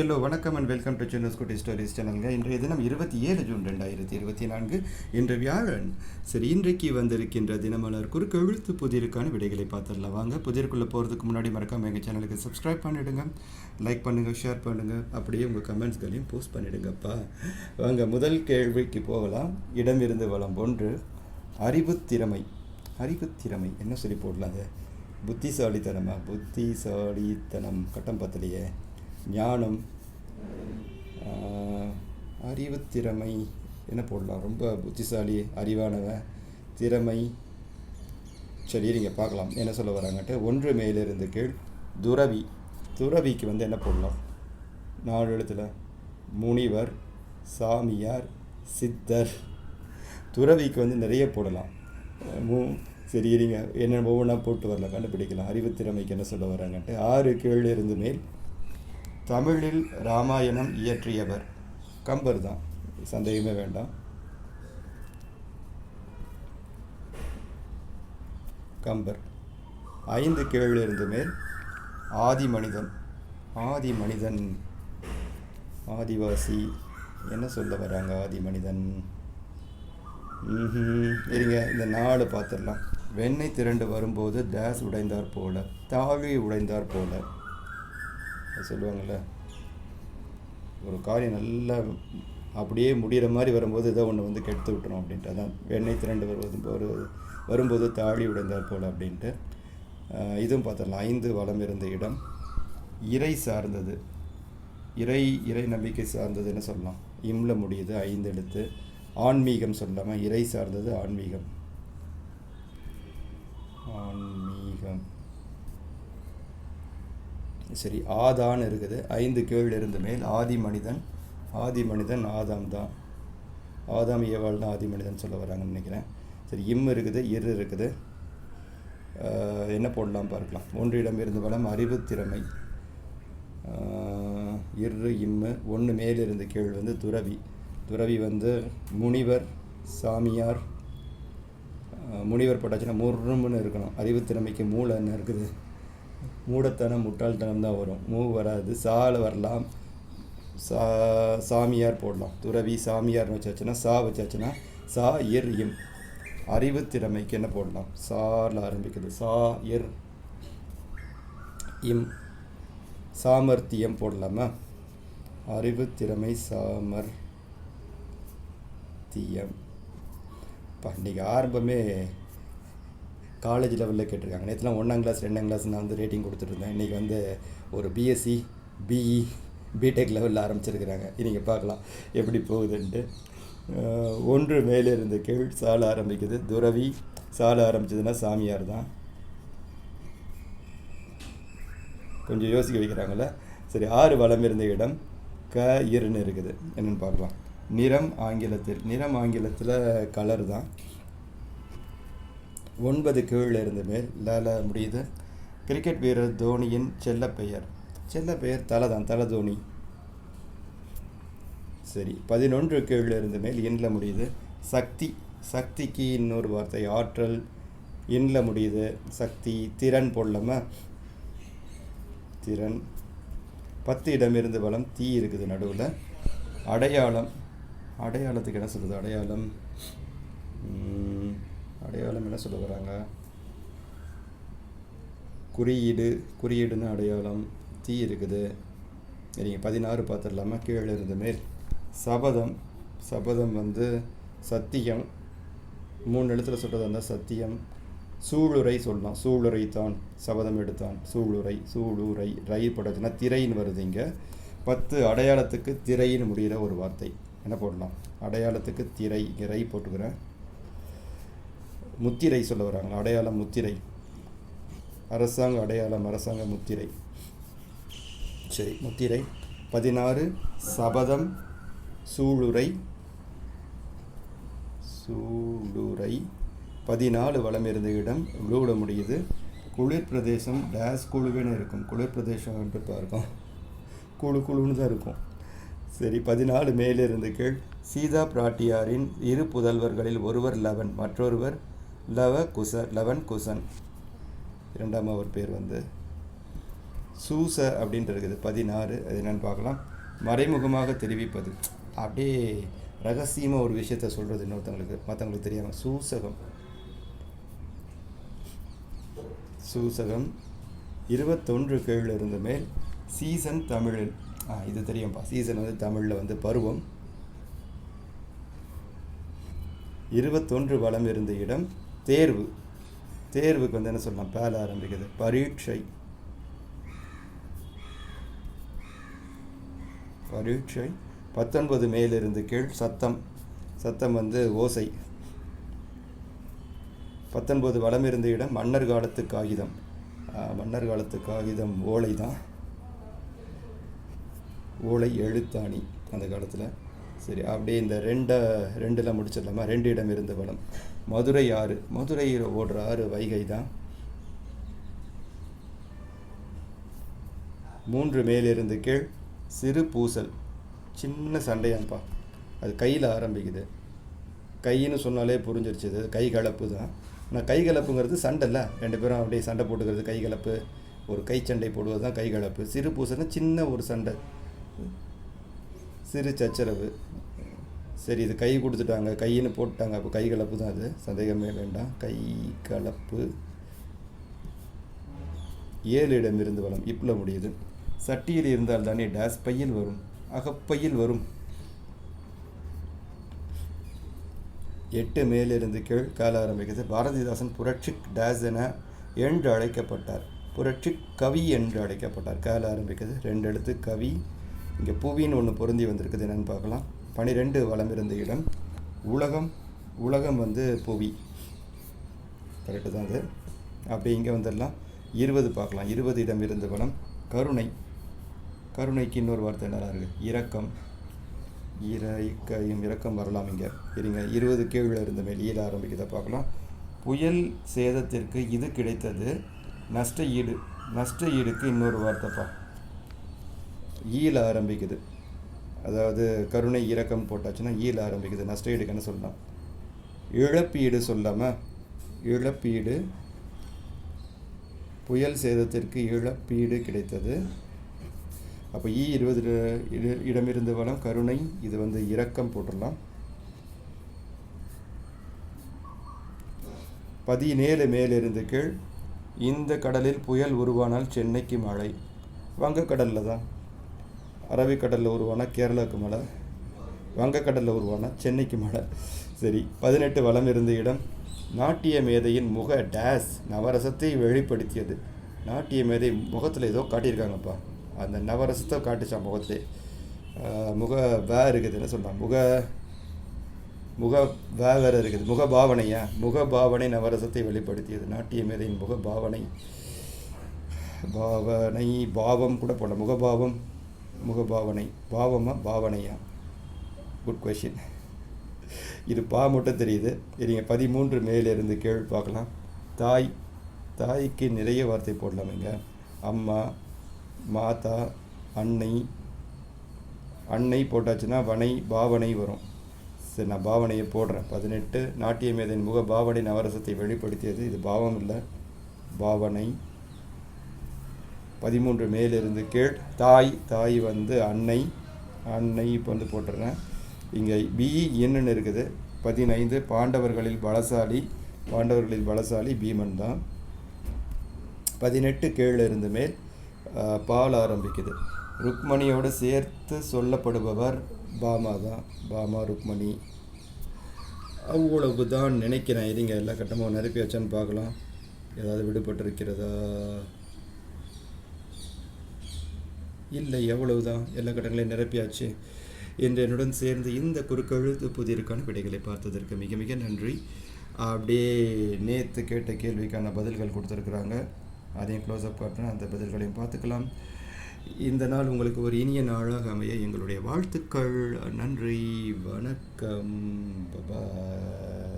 Hello வணக்கம் and welcome to சின்னஸ் குட்டி stories சேனலுங்க. இன்றைய தினம் 27 ஜூன் 2024 இன்று வியாழன். சரி, இன்றைக்கு வந்திருக்கின்ற தினமலர் குறுக்கெழுத்து புதிருக்கான விடைகளை பார்த்துடலாம் வாங்க. புதிருக்குள்ளே போகிறதுக்கு முன்னாடி மறக்காமல் எங்கள் சேனலுக்கு சப்ஸ்கிரைப் பண்ணிவிடுங்க, லைக் பண்ணுங்கள், ஷேர் பண்ணுங்கள், அப்படியே உங்கள் கமெண்ட்ஸ்களையும் போஸ்ட் பண்ணிவிடுங்கப்பா. வாங்க, முதல் கேள்விக்கு போகலாம். இடமிருந்து வளம் 1. அறிவுத்திறமை. அறிவுத்திறமை என்ன சொல்லி போடலாங்க? புத்திசாலித்தனமா? புத்திசாலித்தனம் கட்டம் பத்தலையே. ஞானம், அறிவுத்திறமை என்ன போடலாம்? ரொம்ப புத்திசாலி, அறிவானவன், திறமை. சரி, இருங்க பார்க்கலாம் என்ன சொல்ல வராங்கட்டு. 1 மேலிருந்து கீழ். துறவி. துறவிக்கு என்ன போடலாம்? 4 எழுத்துல. முனிவர், சாமியார், சித்தர். துறவிக்கு நிறைய போடலாம். சரி, இருங்க என்ன ஒவ்வொன்றா போட்டு வரலாம், கண்டுபிடிக்கலாம். அறிவுத்திறமைக்கு என்ன சொல்ல வராங்கட்டு. 6 கீழ் இருந்து மேல். தமிழில் ராமாயணம் இயற்றியவர் கம்பர் தான், சந்தேகமே வேண்டாம். கம்பர். 5 கீழ் இருந்து மேல். ஆதி மனிதன். ஆதி மனிதன், ஆதிவாசி. என்ன சொல்ல வராங்க ஆதி மனிதன்? இருங்க இந்த 4 பார்த்துடலாம். வெண்ணெய் திரண்டு வரும்போது டேஸ் உடைந்தார் போல, தாழி உடைந்தார் போல சொல்லுவாங்கள்ல. ஒரு காரியம் நல்லா அப்படியே முடிகிற மாதிரி வரும்போது ஏதோ ஒன்று கெடுத்து விட்டுரும் அப்படின்ட்டு. அதான் வெண்ணெய் திரண்டு வரும்போது தாழி உடைந்தார் போல் அப்படின்ட்டு. இதுவும் பார்த்துடலாம். 5 வளம் இருந்த இடம். இறை சார்ந்தது. இறை நம்பிக்கை சார்ந்தது என்ன சொல்லலாம்? இம்ல முடியுது, 5 எழுத்து. ஆன்மீகம் சொல்லாமல் இறை சார்ந்தது ஆன்மீகம். ஆன்மீகம். சரி, ஆதான்னு இருக்குது. 5 கீழ் இருந்து மேல். ஆதி மனிதன். ஆதி மனிதன் ஆதாம் தான். ஆதாம் ஏவாள் தான் ஆதி மனிதன் சொல்ல வராங்கன்னு நினைக்கிறேன். சரி, இம் இருக்குது, இரு இருக்குது. என்ன போடலாம் பார்க்கலாம். 1 இடம் இருந்து வளம். அறிவுத்திறமை. இரு, இம்மு. 1 மேலிருந்து கீழ் துறவி. துறவி முனிவர், சாமியார். முனிவர் போட்டாச்சுன்னா முரும்னு இருக்கணும். அறிவுத்திறமைக்கு மூளை என்ன இருக்குது? மூடத்தனம், முட்டாள்தனம் தான் வரும். வராது. சால வரலாம். சாமியார் போடலாம். துறவி சாமியார்னு வச்சாச்சுன்னா, சா வச்சாச்சுன்னா சா இர் இம். அறிவுத்திறமைக்கு என்ன போடலாம்? சால ஆரம்பிக்குது. சா இர் இம். சாமர்த்தியம் போடலாமா? அறிவுத்திறமை சாமர்த்தியம். இன்றைக்கி ஆரம்பமே காலேஜ் லெவலில் கேட்டிருக்காங்க. நேற்றுலாம் 1ஆம் கிளாஸ் 2ஆம் கிளாஸ் நான் ரேட்டிங் கொடுத்துட்ருந்தேன். இன்றைக்கி ஒரு பிஎஸ்சி, பிஇ, பிடெக் லெவலில் ஆரம்பிச்சிருக்கிறாங்க. நீங்கள் பார்க்கலாம் எப்படி போகுதுன்ட்டு. 1 மேலே இருந்து கீழ். சால ஆரம்பிக்குது. துறவி. சால ஆரம்பிச்சதுன்னா சாமியார் தான். கொஞ்சம் யோசிக்க வைக்கிறாங்கள. சரி, 6 வளம் இருந்த இடம். க இருன்னு இருக்குது. என்னென்னு பார்க்கலாம். நிறம் ஆங்கிலத்தில். நிறம் ஆங்கிலத்தில் கலர் தான். 9 கீழ் இருந்து மேல். லால முடியுது. கிரிக்கெட் வீரர் தோனியின் செல்லப்பெயர். செல்லப்பெயர் தலை தான், தலை தோனி. சரி, 11 கீழ் இருந்து மேல். இன்ல முடியுது. சக்தி. சக்திக்கு இன்னொரு வார்த்தை ஆற்றல். இன்ல முடியுது. சக்தி. திறன் போடலாமா? திறன். 10 இடமிருந்து வளம். தீ இருக்குது நடுவில். அடையாளம். அடையாளத்துக்கு என்ன சொல்லுது? அடையாளம். அடையாளம் என்ன சொல்ல வராங்க? குறியீடு. குறியீடுன்னு அடையாளம். தீ இருக்குது. நீங்கள் 16 பார்த்துடலாமா? கீழே இருந்து மேல். சபதம். சபதம் சத்தியம். 3 எழுத்துல சொல்கிறதா இருந்தால் சத்தியம். சூளுரை சொல்லலாம். சூளுரை தான், சபதம் எடுத்தான். சூளுரை. சூளுரை. ரை போட்டாச்சுன்னா திரைன்னு வருது. இங்கே 10 அடையாளத்துக்கு திரைன்னு முடிகிற ஒரு வார்த்தை. என்ன போடலாம்? அடையாளத்துக்கு திரை. இங்கே ரை போட்டுக்கிறேன். முத்திரை சொல்ல வராங்க. அடையாளம், முத்திரை. அரசாங்க அடையாளம், அரசாங்க முத்திரை. சரி, முத்திரை. 16 சபதம், சூளுரை. சூளுரை. 14 வளம் இருந்த இடம். குழுவிட முடியுது. குளிர் பிரதேசம். டேஸ் குழுவேன்னு இருக்கும். குளிர் பிரதேசம் இருக்கும். குழுன்னு தான் இருக்கும். சரி, 14 மேலிருந்து கீழ். சீதா பிராட்டியாரின் 2 புதல்வர்களில் ஒருவர் லவன், மற்றொருவர் லவன் குசன். 2ஆம் அவர் பேர் சூச அப்படின்ட்டு இருக்குது. 16. அது என்னென்னு பார்க்கலாம். மறைமுகமாக தெரிவிப்பது, அப்படியே ரகசியமாக ஒரு விஷயத்த சொல்கிறது இன்னொருத்தவங்களுக்கு, மற்றவங்களுக்கு தெரியாமல். சூசகம். சூசகம் 21 கீழ் இருந்து மேல். சீசன் தமிழில், இது தெரியும்ப்பா. சீசன் வந்து தமிழில் வந்து பருவம். 21 வளம் இருந்த இடம். தேர்வு. தேர்வுக்கு வந்து என்ன சொல்லலாம், பேல ஆரம்பிக்குது. பரீட்சை. பரீட்சை. 19 மேலிருந்து கீழ். சத்தம். சத்தம் வந்து ஓசை. 19 வளம் இருந்த இடம். மன்னர் காலத்து காகிதம். மன்னர் காலத்து காகிதம் ஓலை தான். ஓலை எழுத்தாணி அந்த காலத்தில். சரி, அப்படியே இந்த ரெண்டில் முடிச்சிடலாமா? 2 இடம் இருந்த வளம். மதுரை ஆறு. மதுரையில் ஓடுற ஆறு வைகை தான். 3 மேலிருந்து கீழ். சிறு பூசல். சின்ன சண்டையான்ப்பா. அது கையில் ஆரம்பிக்குது. கைன்னு சொன்னாலே புரிஞ்சிருச்சு, அது கை கலப்பு தான். ஆனால் கை கலப்புங்கிறது சண்டை இல்லை, 2 பேரும் அப்படியே சண்டை போட்டுக்கிறது கை கலப்பு. ஒரு கை சண்டை போடுவது தான் கை கலப்பு. சிறு பூசல்னா சின்ன ஒரு சண்டை, சிறு சச்சரவு. சரி, இது கை கொடுத்துட்டாங்க, கைன்னு போட்டுட்டாங்க, அப்போ கை கலப்பு தான். அது சந்தேகமே வேண்டாம், கை கலப்பு. 7 இடம் இருந்து வளம். இப்பில் முடியுது. சட்டியில் இருந்தால் தானே டேஸ் பையில் வரும், அகப்பையில் வரும். 8 மேலிருந்து கீழ். கால ஆரம்பிக்கிறது. பாரதிதாசன் புரட்சி டேஸ் என என்று அழைக்கப்பட்டார். புரட்சி கவி என்று அழைக்கப்பட்டார். கால ஆரம்பிக்கிறது. 2 எழுத்து கவி. இங்கே புவின்னு ஒன்று பொருந்தி வந்திருக்குது, என்னென்னு பார்க்கலாம். 12 வளம் இருந்த இடம். உலகம். உலகம் வந்து புவி, கரெக்டு தான் அது. அப்படி இங்கே வந்துடலாம். 20 பார்க்கலாம். 20 இடம் இருந்த வளம். கருணை. கருணைக்கு இன்னொரு வார்த்தை என்னடா இருக்குது? இரக்கம். இரக்கம் வரலாம் இங்கே. இருங்க, 20 கீழே இருந்த மேல் ஈல ஆரம்பிக்கிறத பார்க்கலாம். புயல் சேதத்திற்கு இது கிடைத்தது நஷ்ட ஈடு. நஷ்ட ஈடுக்கு இன்னொரு வார்த்தைப்பா, ஈல ஆரம்பிக்குது. அதாவது கருணை இரக்கம் போட்டாச்சுன்னா ஈல ஆரம்பிக்குது. நஷ்ட ஈடுக்கு என்ன சொல்லலாம்? இழப்பீடு சொல்லாமல். இழப்பீடு. புயல் சேதத்திற்கு இழப்பீடு கிடைத்தது. அப்போ 20 இடமிருந்து வளம். கருணை. இது வந்து இரக்கம் போட்டுடலாம். 17 மேலிருந்து கீழ். இந்த கடலில் புயல் உருவானால் சென்னைக்கு மழை. வங்கக்கடலில் தான். அரபிக்கடலில் உருவானால் கேரளாவுக்கு மழை. வங்கக்கடலில் உருவானால் சென்னைக்கு மழை. சரி, 18 வளம் இருந்த இடம். நாட்டிய மேதையின் முக டேஸ் நவரசத்தை வெளிப்படுத்தியது. நாட்டிய மேதை முகத்தில் ஏதோ காட்டியிருக்காங்கப்பா, அந்த நவரசத்தை காட்டுச்சான் முகத்திலே. முக வே இருக்குது, என்ன சொல்லலாம், முக வே வேறு இருக்குது. முகபாவனையா? முகபாவனை நவரசத்தை வெளிப்படுத்தியது. நாட்டிய மேதையின் முகபாவனை. பாவனை, பாவம் கூட போடல. முகபாவம், முகபாவனை. பாவமா பாவனையா? Good question. இது பா மட்டும் தெரியுது. சரிங்க, 13 மேலிருந்து கீழ் பார்க்கலாம். தாய். தாய்க்கு நிறைய வார்த்தை போடலாம் இங்கே. அம்மா, மாதா, அன்னை. அன்னை போட்டாச்சுன்னா வனை, பாவனை வரும். சரி, நான் பாவனையை போடுறேன். 18 நாட்டிய மேதையின் முக பாவனை நவரசத்தை வெளிப்படுத்தியது. இது பாவம் இல்லை, பாவனை. 13 மேலிருந்து கீழ். தாய். தாய் வந்து அன்னை. அன்னை இப்போ வந்து போட்டுடுறேன். இங்கே பி என்னன்னு இருக்குது. 15 பாண்டவர்களில் பலசாலி. பாண்டவர்களில் பலசாலி பீமன் தான். 18 கீழே இருந்து மேல். பால் ஆரம்பிக்குது. ருக்மணியோடு சேர்த்து சொல்லப்படுபவர் பாமா தான். பாமா, ருக்மணி. அவ்வளவு தான் நினைக்கிறேன். இருங்க, எல்லா கட்டமும் நிரப்பி வச்சான்னு பார்க்கலாம். ஏதாவது விடுபட்டிருக்கிறதா? இல்லை, எவ்வளவு தான். எல்லா கட்டங்களையும் நிரப்பியாச்சு. என்று என்னுடன் சேர்ந்து இந்த குறுக்கெழுத்து புதிருக்கான விடைகளை பார்த்ததற்கு மிக மிக நன்றி. அப்படியே நேற்று கேட்ட கேள்விக்கான பதில்கள் கொடுத்துருக்குறாங்க, அதையும் க்ளோஸ்அப் காட்டுறேன். அந்த பதில்களையும் பார்த்துக்கலாம். இந்த நாள் உங்களுக்கு ஒரு இனிய நாளாக அமைய எங்களுடைய வாழ்த்துக்கள். நன்றி, வணக்கம், பாய்.